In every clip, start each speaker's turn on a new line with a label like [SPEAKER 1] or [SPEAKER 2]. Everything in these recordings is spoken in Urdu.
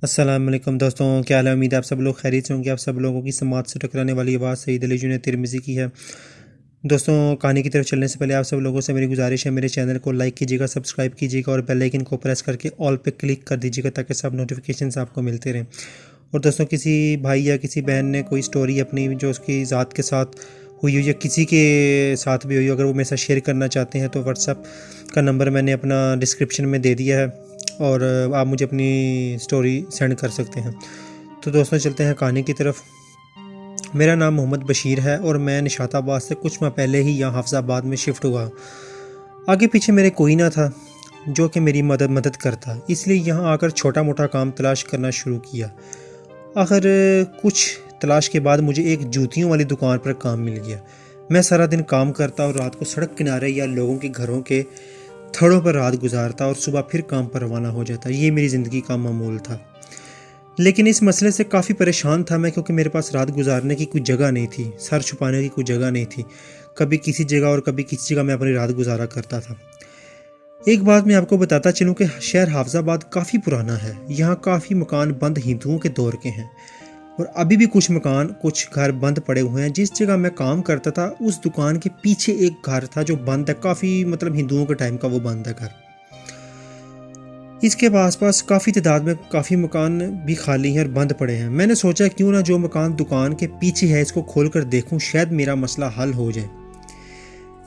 [SPEAKER 1] السلام علیکم دوستوں، کیا حال ہے؟ امید ہے آپ سب لوگ خیریت سے ہوں گے۔ آپ سب لوگوں کی سماعت سے ٹکرانے والی آواز سعید علی جون ترمذی کی ہے۔ دوستوں، کہانی کی طرف چلنے سے پہلے آپ سب لوگوں سے میری گزارش ہے، میرے چینل کو لائک کیجیے گا، سبسکرائب کیجیے گا اور بیل آئیکن کو پریس کر کے آل پہ کلک کر دیجیے گا تاکہ سب نوٹیفیکیشنز آپ کو ملتے رہیں۔ اور دوستوں، کسی بھائی یا کسی بہن نے کوئی سٹوری اپنی جو اس کی ذات کے ساتھ ہوئی ہو یا کسی کے ساتھ بھی ہوئی ہو، اگر وہ میرے ساتھ شیئر کرنا چاہتے ہیں تو واٹس ایپ کا نمبر میں نے اپنا ڈسکرپشن میں دے دیا ہے اور آپ مجھے اپنی سٹوری سینڈ کر سکتے ہیں۔ تو دوستوں، چلتے ہیں کہانی کی طرف۔ میرا نام محمد بشیر ہے اور میں نشاط آباد سے کچھ ماہ پہلے ہی یہاں حافظ آباد میں شفٹ ہوا۔ آگے پیچھے میرے کوئی نہ تھا جو کہ میری مدد کرتا، اس لیے یہاں آ کر چھوٹا موٹا کام تلاش کرنا شروع کیا۔ آخر کچھ تلاش کے بعد مجھے ایک جوتیوں والی دکان پر کام مل گیا۔ میں سارا دن کام کرتا اور رات کو سڑک کنارے یا لوگوں کے گھروں کے تھڑوں پر رات گزارتا اور صبح پھر کام پر روانہ ہو جاتا۔ یہ میری زندگی کا معمول تھا، لیکن اس مسئلے سے کافی پریشان تھا میں، کیونکہ میرے پاس رات گزارنے کی کوئی جگہ نہیں تھی، سر چھپانے کی کوئی جگہ نہیں تھی۔ کبھی کسی جگہ اور کبھی کسی جگہ میں اپنی رات گزارا کرتا تھا۔ ایک بات میں آپ کو بتاتا چلوں کہ شہر حافظ آباد کافی پرانا ہے۔ یہاں کافی مکان بند ہندوؤں کے دور کے ہیں اور ابھی بھی کچھ گھر بند پڑے ہوئے ہیں۔ جس جگہ میں کام کرتا تھا اس دکان کے پیچھے ایک گھر تھا جو بند ہے، کافی ہندوؤں کے ٹائم کا وہ بند ہے گھر۔ اس کے آس پاس کافی تعداد میں کافی مکان بھی خالی ہیں اور بند پڑے ہیں۔ میں نے سوچا کیوں نہ جو مکان دکان کے پیچھے ہے اس کو کھول کر دیکھوں، شاید میرا مسئلہ حل ہو جائے۔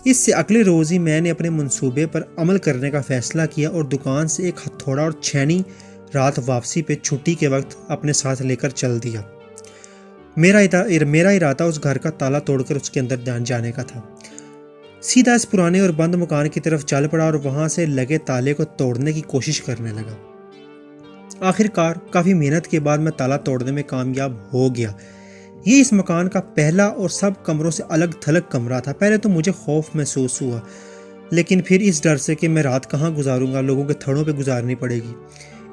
[SPEAKER 1] اس سے اگلے روز ہی میں نے اپنے منصوبے پر عمل کرنے کا فیصلہ کیا اور دکان سے ایک ہتھوڑا اور چھینی رات واپسی پہ چھٹی کے وقت اپنے ساتھ لے کر چل دیا۔ میرا ارادہ اس گھر کا تالا توڑ کر اس کے اندر جانے کا تھا۔ سیدھا اس پرانے اور بند مکان کی طرف چل پڑا اور وہاں سے لگے تالے کو توڑنے کی کوشش کرنے لگا۔ آخر کار کافی محنت کے بعد میں تالا توڑنے میں کامیاب ہو گیا۔ یہ اس مکان کا پہلا اور سب کمروں سے الگ تھلگ کمرہ تھا۔ پہلے تو مجھے خوف محسوس ہوا، لیکن پھر اس ڈر سے کہ میں رات کہاں گزاروں گا، لوگوں کے تھڑوں پہ گزارنی پڑے گی،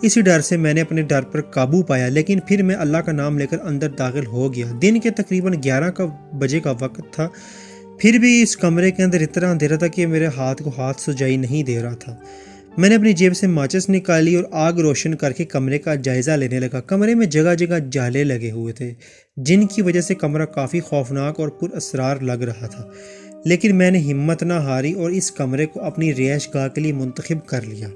[SPEAKER 1] اسی ڈر سے میں نے اپنے ڈر پر قابو پایا۔ لیکن پھر میں اللہ کا نام لے کر اندر داخل ہو گیا۔ دن کے تقریباً 11 بجے کا وقت تھا، پھر بھی اس کمرے کے اندر اتنا اندھیرا تھا کہ میرے ہاتھ کو سجائی نہیں دے رہا تھا۔ میں نے اپنی جیب سے ماچس نکالی اور آگ روشن کر کے کمرے کا جائزہ لینے لگا۔ کمرے میں جگہ جگہ جالے لگے ہوئے تھے جن کی وجہ سے کمرہ کافی خوفناک اور پر اسرار لگ رہا تھا، لیکن میں نے ہمت نہ ہاری اور اس کمرے کو اپنی رہائش گاہ کے لیے منتخب کر لیا۔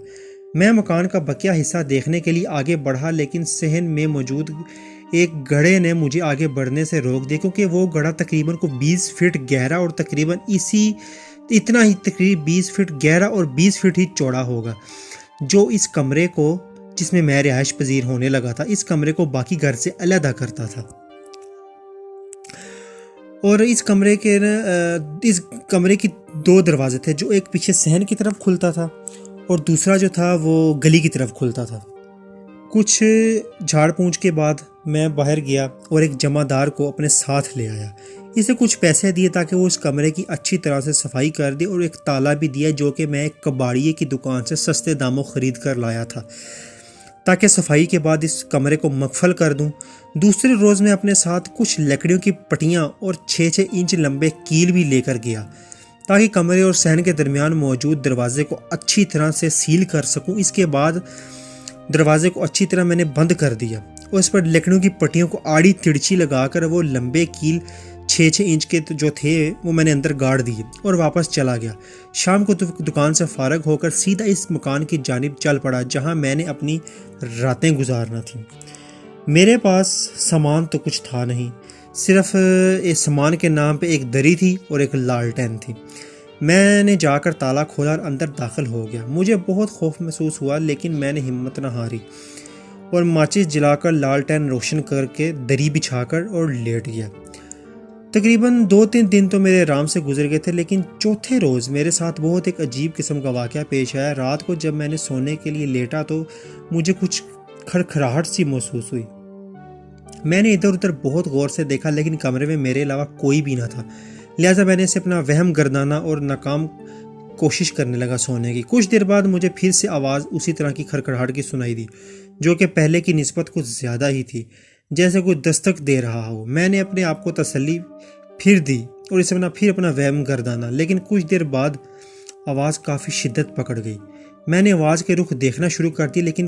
[SPEAKER 1] میں مکان کا بقیہ حصہ دیکھنے کے لیے آگے بڑھا، لیکن صحن میں موجود ایک گڑھے نے مجھے آگے بڑھنے سے روک دیا، کیونکہ وہ گڑھا تقریباً 20 فٹ گہرا اور تقریباً 20 فٹ گہرا اور 20 فٹ ہی چوڑا ہوگا، جو اس کمرے کو، جس میں میں رہائش پذیر ہونے لگا تھا، اس کمرے کو باقی گھر سے علیحدہ کرتا تھا۔ اور اس کمرے کی 2 دروازے تھے، جو ایک پیچھے صحن کی طرف کھلتا تھا اور دوسرا جو تھا وہ گلی کی طرف کھلتا تھا۔ کچھ جھاڑ پونچھ کے بعد میں باہر گیا اور ایک جمع دار کو اپنے ساتھ لے آیا۔ اسے کچھ پیسے دیے تاکہ وہ اس کمرے کی اچھی طرح سے صفائی کر دے، اور ایک تالا بھی دیا جو کہ میں ایک کباڑیے کی دکان سے سستے داموں خرید کر لایا تھا، تاکہ صفائی کے بعد اس کمرے کو مقفل کر دوں۔ دوسرے روز میں اپنے ساتھ کچھ لکڑیوں کی پٹیاں اور 6 انچ لمبے کیل بھی لے کر گیا تاکہ کمرے اور صحن کے درمیان موجود دروازے کو اچھی طرح سے سیل کر سکوں۔ اس کے بعد دروازے کو اچھی طرح میں نے بند کر دیا اور اس پر لکڑیوں کی پٹیوں کو آڑی ترچھی لگا کر وہ لمبے کیل 6 انچ کے جو تھے وہ میں نے اندر گاڑ دیے اور واپس چلا گیا۔ شام کو دکان سے فارغ ہو کر سیدھا اس مکان کی جانب چل پڑا جہاں میں نے اپنی راتیں گزارنا تھیں۔ میرے پاس سامان تو کچھ تھا نہیں، صرف اس سامان کے نام پہ ایک دری تھی اور ایک لالٹین تھی۔ میں نے جا کر تالا کھولا اور اندر داخل ہو گیا۔ مجھے بہت خوف محسوس ہوا، لیکن میں نے ہمت نہ ہاری اور ماچس جلا کر لالٹین روشن کر کے دری بچھا کر اور لیٹ گیا۔ تقریباً 2-3 دن تو میرے آرام سے گزر گئے تھے، لیکن چوتھے روز میرے ساتھ بہت ایک عجیب قسم کا واقعہ پیش آیا۔ رات کو جب میں نے سونے کے لیے لیٹا تو مجھے کچھ کھڑکھڑاہٹ سی محسوس ہوئی۔ میں نے ادھر ادھر بہت غور سے دیکھا، لیکن کمرے میں میرے علاوہ کوئی بھی نہ تھا، لہٰذا میں نے اسے اپنا وہم گردانا اور ناکام کوشش کرنے لگا سونے کی۔ کچھ دیر بعد مجھے پھر سے آواز اسی طرح کی کھڑکھڑاہٹ کی سنائی دی، جو کہ پہلے کی نسبت کچھ زیادہ ہی تھی، جیسے کوئی دستک دے رہا ہو۔ میں نے اپنے آپ کو تسلی پھر دی اور اسے پھر اپنا وہم گردانا، لیکن کچھ دیر بعد آواز کافی شدت پکڑ گئی۔ میں نے آواز کے رخ دیکھنا شروع کر دی، لیکن